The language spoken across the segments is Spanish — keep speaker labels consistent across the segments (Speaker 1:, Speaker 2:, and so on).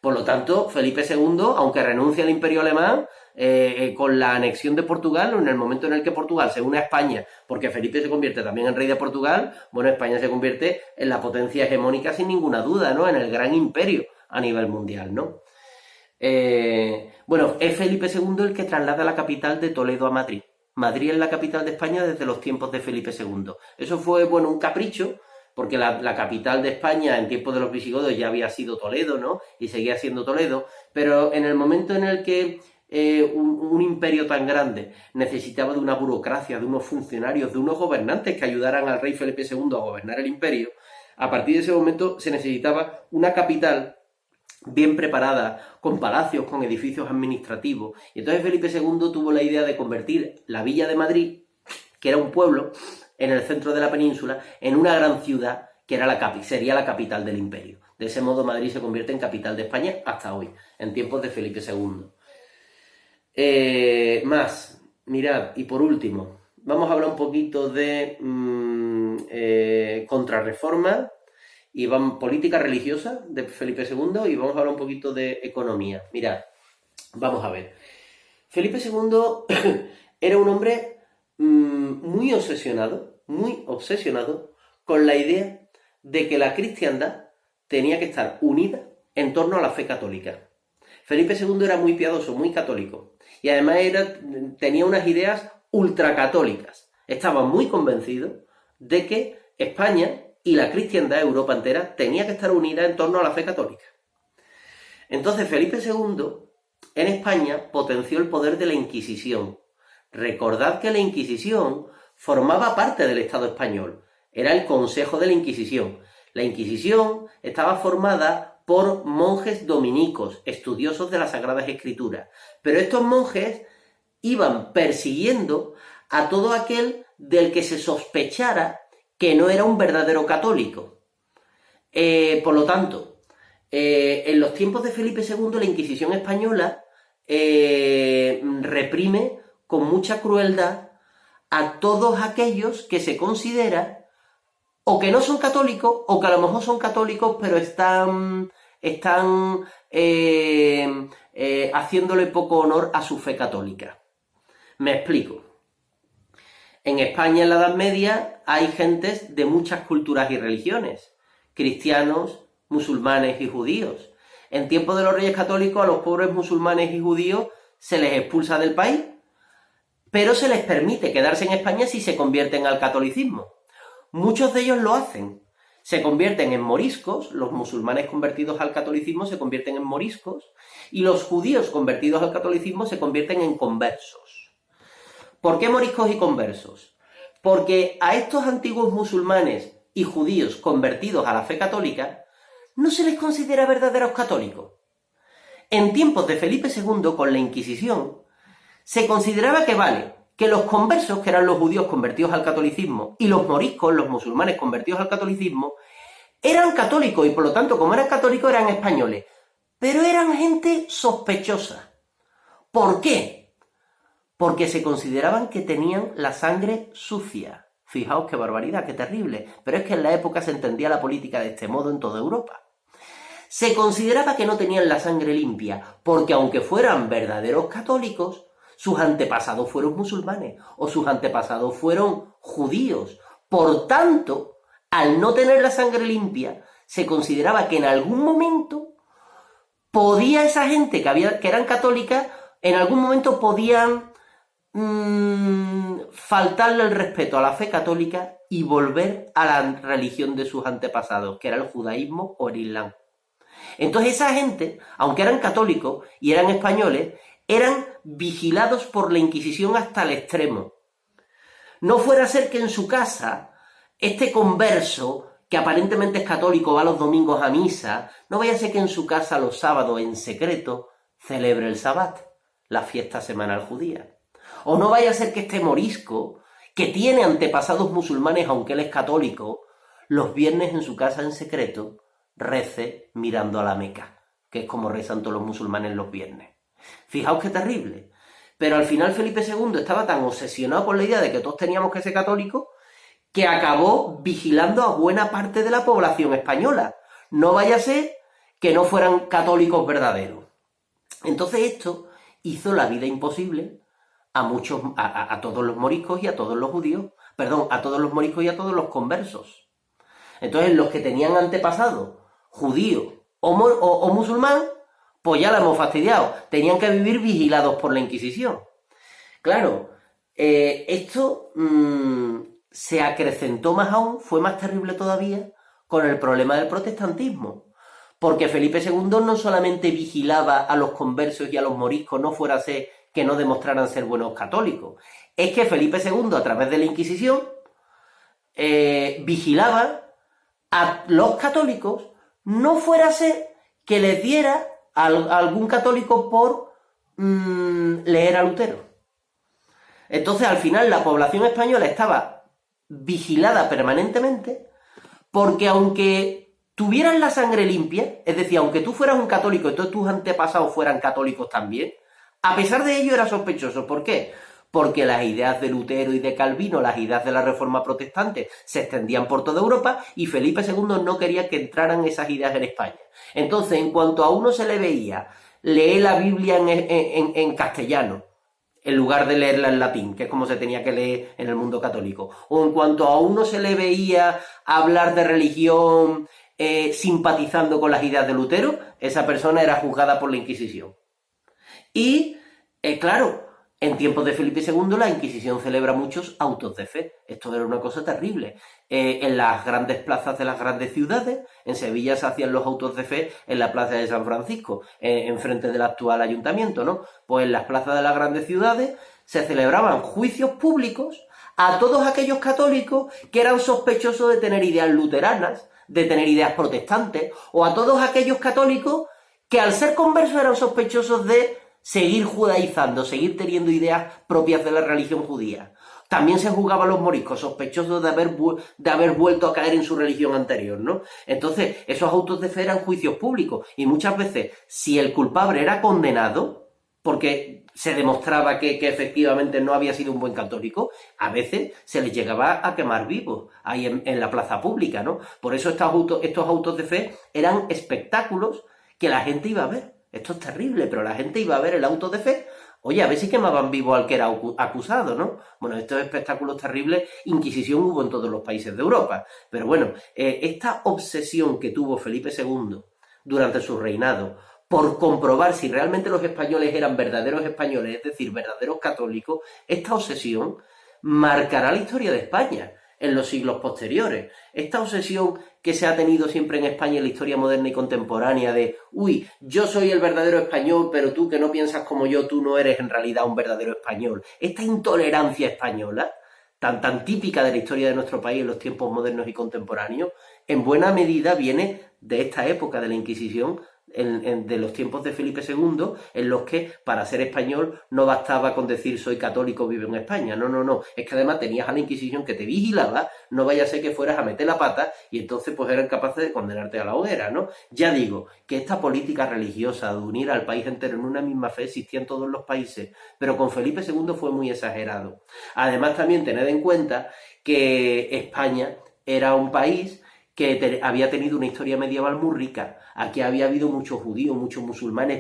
Speaker 1: Por lo tanto, Felipe II, aunque renuncia al Imperio Alemán, con la anexión de Portugal, en el momento en el que Portugal se une a España, porque Felipe se convierte también en rey de Portugal, bueno, España se convierte en la potencia hegemónica sin ninguna duda, ¿no? En el gran imperio a nivel mundial, ¿no? Bueno, es Felipe II el que traslada la capital de Toledo a Madrid. Madrid es la capital de España desde los tiempos de Felipe II. Eso fue, bueno, un capricho, porque la capital de España en tiempos de los visigodos ya había sido Toledo, ¿no? Y seguía siendo Toledo, pero en el momento en el que un imperio tan grande necesitaba de una burocracia, de unos funcionarios, de unos gobernantes que ayudaran al rey Felipe II a gobernar el imperio, a partir de ese momento se necesitaba una capital bien preparada, con palacios, con edificios administrativos. Y entonces Felipe II tuvo la idea de convertir la Villa de Madrid, que era un pueblo en el centro de la península, en una gran ciudad que era sería la capital del imperio. De ese modo Madrid se convierte en capital de España hasta hoy, en tiempos de Felipe II. Mirad, y por último, vamos a hablar un poquito de contrarreforma y política religiosa de Felipe II, y vamos a hablar un poquito de economía. Mirad, vamos a ver. Felipe II era un hombre muy obsesionado con la idea de que la cristiandad tenía que estar unida en torno a la fe católica. Felipe II era muy piadoso, muy católico, y además tenía unas ideas ultracatólicas. Estaba muy convencido de que España y la cristiandad, Europa entera, tenía que estar unida en torno a la fe católica. Entonces Felipe II en España potenció el poder de la Inquisición. Recordad que la Inquisición formaba parte del Estado español, era el Consejo de la Inquisición. La Inquisición estaba formada por monjes dominicos, estudiosos de las Sagradas Escrituras, pero estos monjes iban persiguiendo a todo aquel del que se sospechara que no era un verdadero católico. Por lo tanto, en los tiempos de Felipe II, la Inquisición española reprime con mucha crueldad a todos aquellos que se considera o que no son católicos, o que a lo mejor son católicos, pero están haciéndole poco honor a su fe católica. Me explico. En España, en la Edad Media, hay gentes de muchas culturas y religiones, cristianos, musulmanes y judíos. En tiempos de los Reyes Católicos, a los pobres musulmanes y judíos se les expulsa del país, pero se les permite quedarse en España si se convierten al catolicismo. Muchos de ellos lo hacen. Se convierten en moriscos, los musulmanes convertidos al catolicismo se convierten en moriscos, y los judíos convertidos al catolicismo se convierten en conversos. ¿Por qué moriscos y conversos? Porque a estos antiguos musulmanes y judíos convertidos a la fe católica no se les considera verdaderos católicos. En tiempos de Felipe II, con la Inquisición, se consideraba que los conversos, que eran los judíos convertidos al catolicismo, y los moriscos, los musulmanes convertidos al catolicismo, eran católicos, y por lo tanto, como eran católicos, eran españoles. Pero eran gente sospechosa. ¿Por qué? Porque se consideraban que tenían la sangre sucia. Fijaos qué barbaridad, qué terrible. Pero es que en la época se entendía la política de este modo en toda Europa. Se consideraba que no tenían la sangre limpia, porque aunque fueran verdaderos católicos, sus antepasados fueron musulmanes, o sus antepasados fueron judíos. Por tanto, al no tener la sangre limpia, se consideraba que en algún momento podía esa gente que eran católicas, en algún momento podían faltarle el respeto a la fe católica y volver a la religión de sus antepasados, que era el judaísmo o el islam. Entonces esa gente, aunque eran católicos y eran españoles, eran vigilados por la Inquisición hasta el extremo. No fuera a ser que en su casa, este converso, que aparentemente es católico, va los domingos a misa, no vaya a ser que en su casa los sábados en secreto celebre el Sabbat, la fiesta semanal judía. O no vaya a ser que este morisco, que tiene antepasados musulmanes aunque él es católico, los viernes en su casa en secreto rece mirando a la Meca, que es como rezan todos los musulmanes los viernes. Fijaos qué terrible. Pero al final Felipe II estaba tan obsesionado con la idea de que todos teníamos que ser católicos que acabó vigilando a buena parte de la población española. No vaya a ser que no fueran católicos verdaderos. Entonces esto hizo la vida imposible a todos los moriscos y a todos los judíos, perdón, a todos los moriscos y a todos los conversos. Entonces los que tenían antepasado judío o musulmán, pues ya la hemos fastidiado. Tenían que vivir vigilados por la Inquisición. Claro, esto se acrecentó más aún, fue más terrible todavía con el problema del protestantismo. Porque Felipe II no solamente vigilaba a los conversos y a los moriscos, no fuera a ser que no demostraran ser buenos católicos. Es que Felipe II, a través de la Inquisición, vigilaba a los católicos, no fuera a ser que les diera a algún católico por leer a Lutero. Entonces, al final, la población española estaba vigilada permanentemente porque aunque tuvieran la sangre limpia, es decir, aunque tú fueras un católico y todos tus antepasados fueran católicos también, a pesar de ello era sospechoso. ¿Por qué? Porque las ideas de Lutero y de Calvino, las ideas de la Reforma Protestante, se extendían por toda Europa y Felipe II no quería que entraran esas ideas en España. Entonces, en cuanto a uno se le veía leer la Biblia en castellano, en lugar de leerla en latín, que es como se tenía que leer en el mundo católico, o en cuanto a uno se le veía hablar de religión simpatizando con las ideas de Lutero, esa persona era juzgada por la Inquisición. Y, claro, en tiempos de Felipe II la Inquisición celebra muchos autos de fe. Esto era una cosa terrible. En las grandes plazas de las grandes ciudades, en Sevilla se hacían los autos de fe en la plaza de San Francisco, enfrente del actual ayuntamiento, ¿no? Pues en las plazas de las grandes ciudades se celebraban juicios públicos a todos aquellos católicos que eran sospechosos de tener ideas luteranas, de tener ideas protestantes, o a todos aquellos católicos que al ser conversos eran sospechosos de seguir judaizando, seguir teniendo ideas propias de la religión judía. También se juzgaba a los moriscos, sospechosos de haber vuelto a caer en su religión anterior, ¿no? Entonces, esos autos de fe eran juicios públicos, y muchas veces, si el culpable era condenado, porque se demostraba que efectivamente no había sido un buen católico, a veces se les llegaba a quemar vivos ahí en la plaza pública, ¿no? Por eso estos autos de fe eran espectáculos que la gente iba a ver. Esto es terrible, pero la gente iba a ver el auto de fe. Oye, a ver si quemaban vivo al que era acusado, ¿no? Bueno, estos espectáculos terribles, Inquisición hubo en todos los países de Europa. Pero bueno, esta obsesión que tuvo Felipe II durante su reinado por comprobar si realmente los españoles eran verdaderos españoles, es decir, verdaderos católicos, esta obsesión marcará la historia de España en los siglos posteriores. Esta obsesión que se ha tenido siempre en España en la historia moderna y contemporánea de, uy, yo soy el verdadero español, pero tú que no piensas como yo, tú no eres en realidad un verdadero español. Esta intolerancia española, tan típica de la historia de nuestro país en los tiempos modernos y contemporáneos, en buena medida viene de esta época de la Inquisición, de los tiempos de Felipe II, en los que para ser español no bastaba con decir soy católico, vivo en España. No. Es que además tenías a la Inquisición que te vigilaba, no vaya a ser que fueras a meter la pata y entonces pues eran capaces de condenarte a la hoguera, ¿no? Ya digo, que esta política religiosa de unir al país entero en una misma fe existía en todos los países, pero con Felipe II fue muy exagerado. Además también tened en cuenta que España era un país que había tenido una historia medieval muy rica. Aquí había habido muchos judíos, muchos musulmanes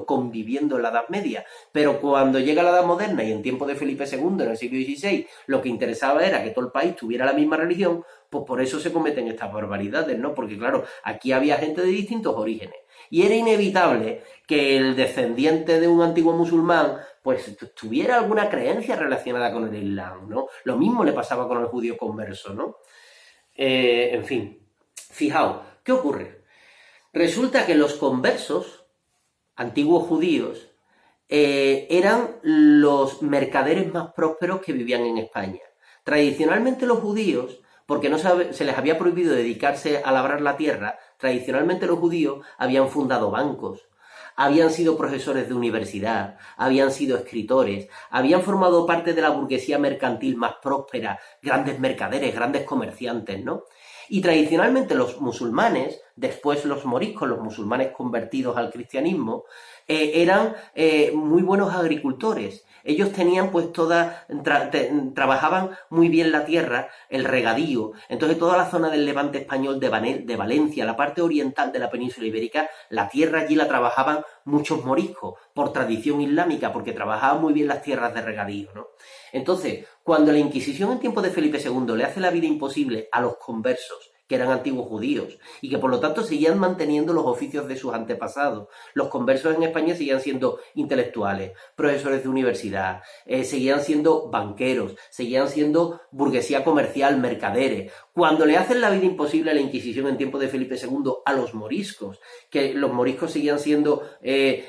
Speaker 1: conviviendo en la Edad Media. Pero cuando llega la Edad Moderna y en tiempo de Felipe II, en el siglo XVI, lo que interesaba era que todo el país tuviera la misma religión, pues por eso se cometen estas barbaridades, ¿no? Porque claro, aquí había gente de distintos orígenes. Y era inevitable que el descendiente de un antiguo musulmán pues tuviera alguna creencia relacionada con el Islam, ¿no? Lo mismo le pasaba con el judío converso, ¿no? En fin, fijaos, ¿qué ocurre? Resulta que los conversos, antiguos judíos, eran los mercaderes más prósperos que vivían en España. Tradicionalmente los judíos, porque no se les había prohibido dedicarse a labrar la tierra, tradicionalmente los judíos habían fundado bancos, habían sido profesores de universidad, habían sido escritores, habían formado parte de la burguesía mercantil más próspera, grandes mercaderes, grandes comerciantes, ¿no? Y tradicionalmente los musulmanes después los moriscos, los musulmanes convertidos al cristianismo, eran muy buenos agricultores. Ellos tenían pues trabajaban muy bien la tierra, el regadío. Entonces toda la zona del levante español de Valencia, la parte oriental de la península ibérica, la tierra allí la trabajaban muchos moriscos, por tradición islámica, porque trabajaban muy bien las tierras de regadío, ¿no? Entonces, cuando la Inquisición en tiempos de Felipe II le hace la vida imposible a los conversos, que eran antiguos judíos, y que por lo tanto seguían manteniendo los oficios de sus antepasados. Los conversos en España seguían siendo intelectuales, profesores de universidad, seguían siendo banqueros, seguían siendo burguesía comercial, mercaderes. Cuando le hacen la vida imposible a la Inquisición en tiempos de Felipe II a los moriscos, que los moriscos seguían siendo,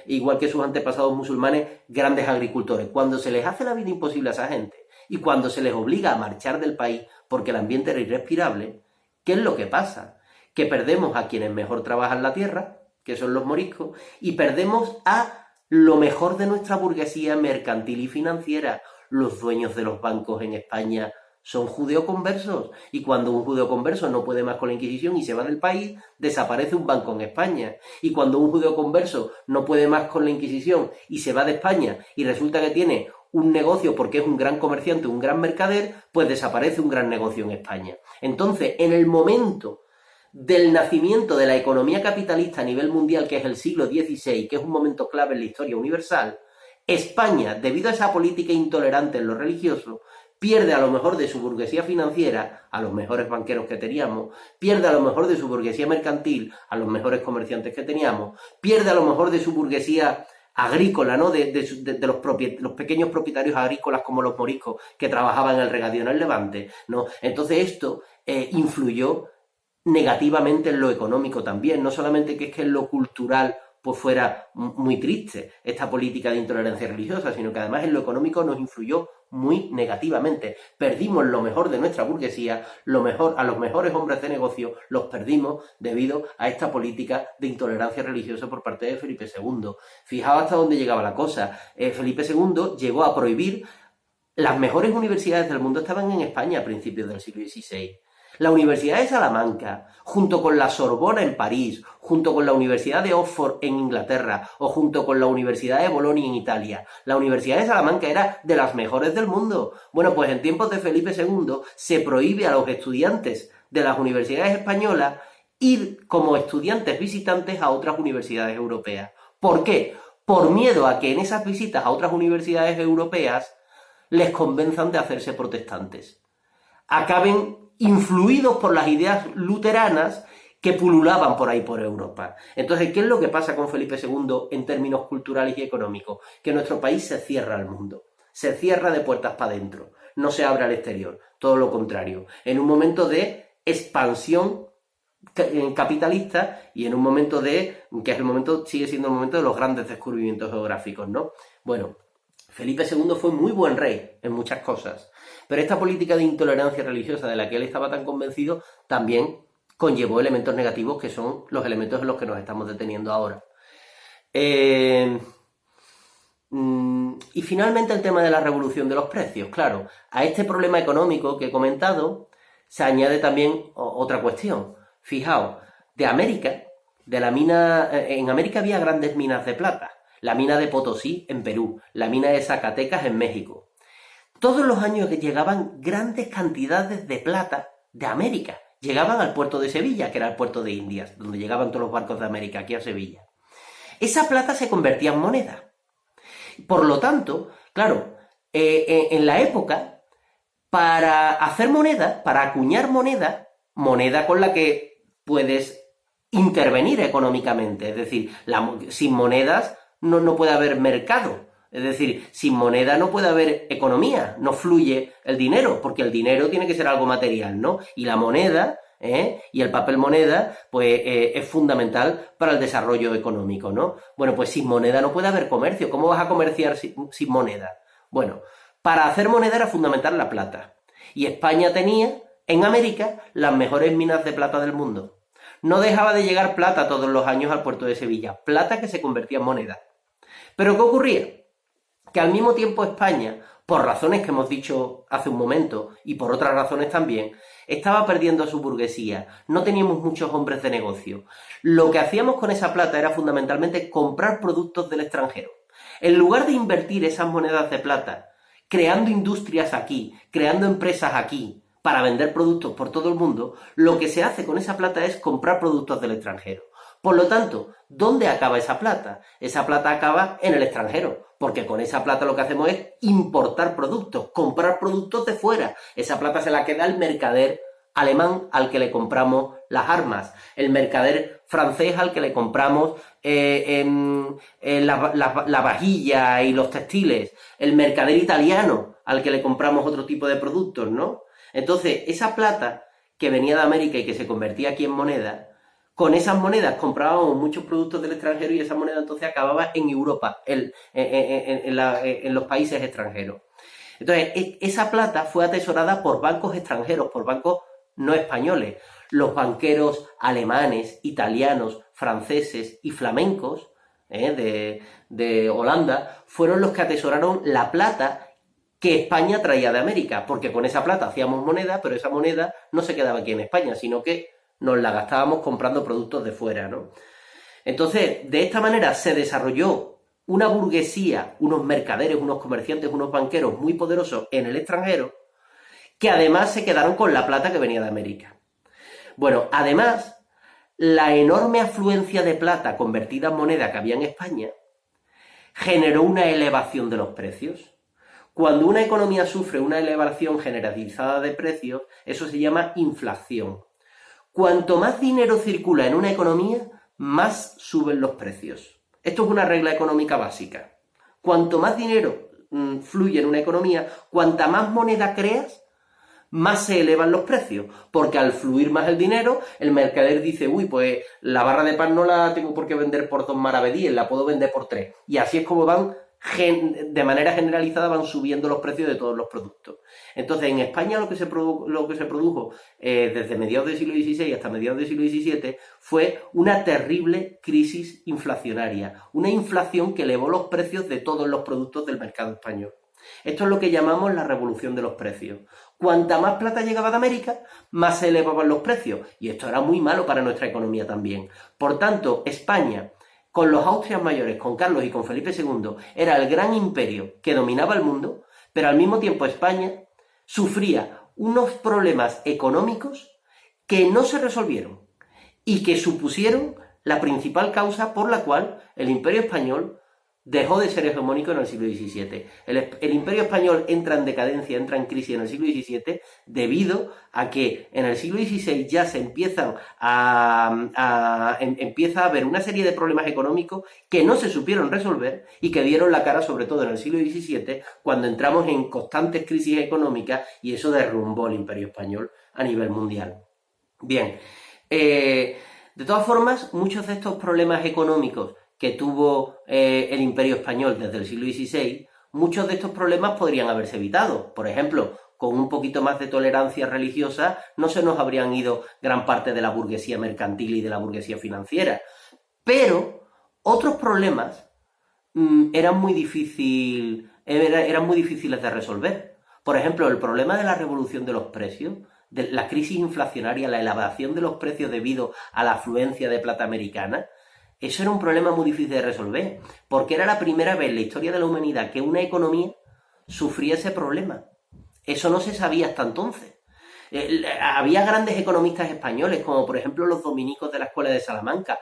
Speaker 1: igual que sus antepasados musulmanes, grandes agricultores. Cuando se les hace la vida imposible a esa gente, y cuando se les obliga a marchar del país porque el ambiente era irrespirable, ¿qué es lo que pasa? Que perdemos a quienes mejor trabajan la tierra, que son los moriscos, y perdemos a lo mejor de nuestra burguesía mercantil y financiera. Los dueños de los bancos en España son judeoconversos, y cuando un judeoconverso no puede más con la Inquisición y se va del país, desaparece un banco en España. Y cuando un judeoconverso no puede más con la Inquisición y se va de España y resulta que tiene un negocio porque es un gran comerciante, un gran mercader, pues desaparece un gran negocio en España. Entonces, en el momento del nacimiento de la economía capitalista a nivel mundial, que es el siglo XVI, que es un momento clave en la historia universal, España, debido a esa política intolerante en lo religioso, pierde a lo mejor de su burguesía financiera, a los mejores banqueros que teníamos, pierde a lo mejor de su burguesía mercantil, a los mejores comerciantes que teníamos, pierde a lo mejor de su burguesía agrícola, ¿no? De los pequeños propietarios agrícolas como los moriscos que trabajaban en el regadío en el Levante, ¿no? Entonces esto influyó negativamente en lo económico también, no solamente que es que en lo cultural pues fuera muy triste esta política de intolerancia religiosa, sino que además en lo económico nos influyó muy negativamente. Perdimos lo mejor de nuestra burguesía, a los mejores hombres de negocio los perdimos debido a esta política de intolerancia religiosa por parte de Felipe II. Fijaos hasta dónde llegaba la cosa. Felipe II llegó a prohibir. Las mejores universidades del mundo estaban en España a principios del siglo XVI. La Universidad de Salamanca, junto con la Sorbona en París, junto con la Universidad de Oxford en Inglaterra o junto con la Universidad de Bolonia en Italia, la Universidad de Salamanca era de las mejores del mundo. Bueno, pues en tiempos de Felipe II se prohíbe a los estudiantes de las universidades españolas ir como estudiantes visitantes a otras universidades europeas. ¿Por qué? Por miedo a que en esas visitas a otras universidades europeas les convenzan de hacerse protestantes. Acaben influidos por las ideas luteranas que pululaban por ahí por Europa. Entonces, ¿qué es lo que pasa con Felipe II en términos culturales y económicos? Que nuestro país se cierra al mundo, se cierra de puertas para adentro, no se abre al exterior, todo lo contrario, en un momento de expansión capitalista y en un momento que es el momento, sigue siendo el momento de los grandes descubrimientos geográficos, ¿no? Bueno, Felipe II fue muy buen rey en muchas cosas, pero esta política de intolerancia religiosa de la que él estaba tan convencido también conllevó elementos negativos que son los elementos en los que nos estamos deteniendo ahora. Y finalmente el tema de la revolución de los precios. Claro, a este problema económico que he comentado se añade también otra cuestión. Fijaos, en América había grandes minas de plata. La mina de Potosí en Perú, la mina de Zacatecas en México. Todos los años que llegaban grandes cantidades de plata de América. Llegaban al puerto de Sevilla, que era el puerto de Indias, donde llegaban todos los barcos de América, aquí a Sevilla. Esa plata se convertía en moneda. Por lo tanto, claro, en la época, para hacer moneda, para acuñar moneda con la que puedes intervenir económicamente, es decir, sin monedas no puede haber mercado. Es decir, sin moneda no puede haber economía, no fluye el dinero, porque el dinero tiene que ser algo material, ¿no? Y la moneda, y el papel moneda, pues es fundamental para el desarrollo económico, ¿no? Bueno, pues sin moneda no puede haber comercio. ¿Cómo vas a comerciar sin moneda? Bueno, para hacer moneda era fundamental la plata. Y España tenía, en América, las mejores minas de plata del mundo. No dejaba de llegar plata todos los años al puerto de Sevilla, plata que se convertía en moneda. ¿Pero qué ocurría? Que al mismo tiempo España, por razones que hemos dicho hace un momento y por otras razones también, estaba perdiendo a su burguesía. No teníamos muchos hombres de negocio. Lo que hacíamos con esa plata era fundamentalmente comprar productos del extranjero. En lugar de invertir esas monedas de plata creando industrias aquí, creando empresas aquí para vender productos por todo el mundo, lo que se hace con esa plata es comprar productos del extranjero. Por lo tanto, ¿dónde acaba esa plata? Esa plata acaba en el extranjero, porque con esa plata lo que hacemos es importar productos, comprar productos de fuera. Esa plata se la queda el mercader alemán al que le compramos las armas, el mercader francés al que le compramos la vajilla y los textiles, el mercader italiano al que le compramos otro tipo de productos, ¿no? Entonces, esa plata que venía de América y que se convertía aquí en moneda, con esas monedas comprábamos muchos productos del extranjero y esa moneda entonces acababa en Europa, en los países extranjeros. Entonces, esa plata fue atesorada por bancos extranjeros, por bancos no españoles. Los banqueros alemanes, italianos, franceses y flamencos de Holanda fueron los que atesoraron la plata que España traía de América, porque con esa plata hacíamos moneda, pero esa moneda no se quedaba aquí en España, sino que nos la gastábamos comprando productos de fuera, ¿no? Entonces, de esta manera se desarrolló una burguesía, unos mercaderes, unos comerciantes, unos banqueros muy poderosos en el extranjero, que además se quedaron con la plata que venía de América. Bueno, además, la enorme afluencia de plata convertida en moneda que había en España generó una elevación de los precios. Cuando una economía sufre una elevación generalizada de precios, eso se llama inflación. Cuanto más dinero circula en una economía, más suben los precios. Esto es una regla económica básica. Cuanto más dinero fluye en una economía, cuanta más moneda creas, más se elevan los precios, porque al fluir más el dinero, el mercader dice, uy, pues la barra de pan no la tengo por qué vender por 2 maravedíes, la puedo vender por 3. Y así es como de manera generalizada van subiendo los precios de todos los productos. Entonces, en España lo que se produjo desde mediados del siglo XVI hasta mediados del siglo XVII fue una terrible crisis inflacionaria, una inflación que elevó los precios de todos los productos del mercado español. Esto es lo que llamamos la revolución de los precios. Cuanta más plata llegaba de América, más se elevaban los precios. Y esto era muy malo para nuestra economía también. Por tanto, España, con los Austrias mayores, con Carlos y con Felipe II, era el gran imperio que dominaba el mundo, pero al mismo tiempo España sufría unos problemas económicos que no se resolvieron y que supusieron la principal causa por la cual el Imperio Español dejó de ser hegemónico en el siglo XVII. El Imperio Español entra en decadencia, entra en crisis en el siglo XVII debido a que en el siglo XVI ya se empieza a haber una serie de problemas económicos que no se supieron resolver y que dieron la cara sobre todo en el siglo XVII cuando entramos en constantes crisis económicas y eso derrumbó el Imperio Español a nivel mundial. Bien, de todas formas, muchos de estos problemas económicos que tuvo el Imperio Español desde el siglo XVI, muchos de estos problemas podrían haberse evitado. Por ejemplo, con un poquito más de tolerancia religiosa, no se nos habrían ido gran parte de la burguesía mercantil y de la burguesía financiera. Pero otros problemas eran muy difíciles de resolver. Por ejemplo, el problema de la revolución de los precios, de la crisis inflacionaria, la elevación de los precios debido a la afluencia de plata americana. Eso era un problema muy difícil de resolver, porque era la primera vez en la historia de la humanidad que una economía sufría ese problema. Eso no se sabía hasta entonces. Había grandes economistas españoles, como por ejemplo los dominicos de la Escuela de Salamanca,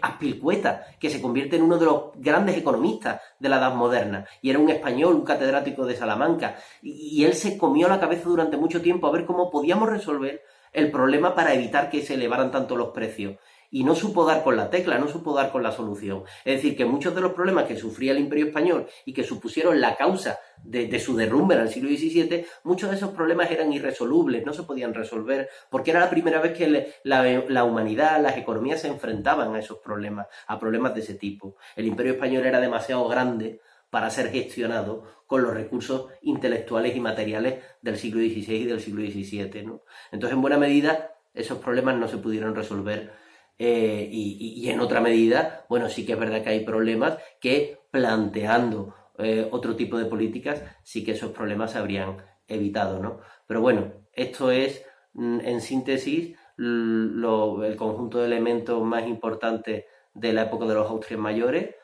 Speaker 1: Azpilicueta, que se convierte en uno de los grandes economistas de la Edad Moderna, y era un español, un catedrático de Salamanca, y él se comió la cabeza durante mucho tiempo a ver cómo podíamos resolver el problema para evitar que se elevaran tanto los precios. Y no supo dar con la tecla, no supo dar con la solución. Es decir, que muchos de los problemas que sufría el Imperio Español y que supusieron la causa de su derrumbe en el siglo XVII, muchos de esos problemas eran irresolubles, no se podían resolver, porque era la primera vez que la humanidad, las economías se enfrentaban a esos problemas, a problemas de ese tipo. El Imperio Español era demasiado grande para ser gestionado con los recursos intelectuales y materiales del siglo XVI y del siglo XVII, ¿no? Entonces, en buena medida, esos problemas no se pudieron resolver. Y en otra medida, bueno, sí que es verdad que hay problemas que planteando otro tipo de políticas, sí que esos problemas se habrían evitado, ¿no? Pero bueno, esto es, en síntesis, el conjunto de elementos más importantes de la época de los Austrias mayores,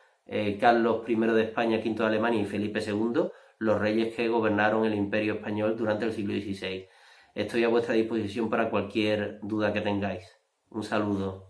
Speaker 1: Carlos I de España, V de Alemania y Felipe II, los reyes que gobernaron el Imperio Español durante el siglo XVI. Estoy a vuestra disposición para cualquier duda que tengáis. Un saludo.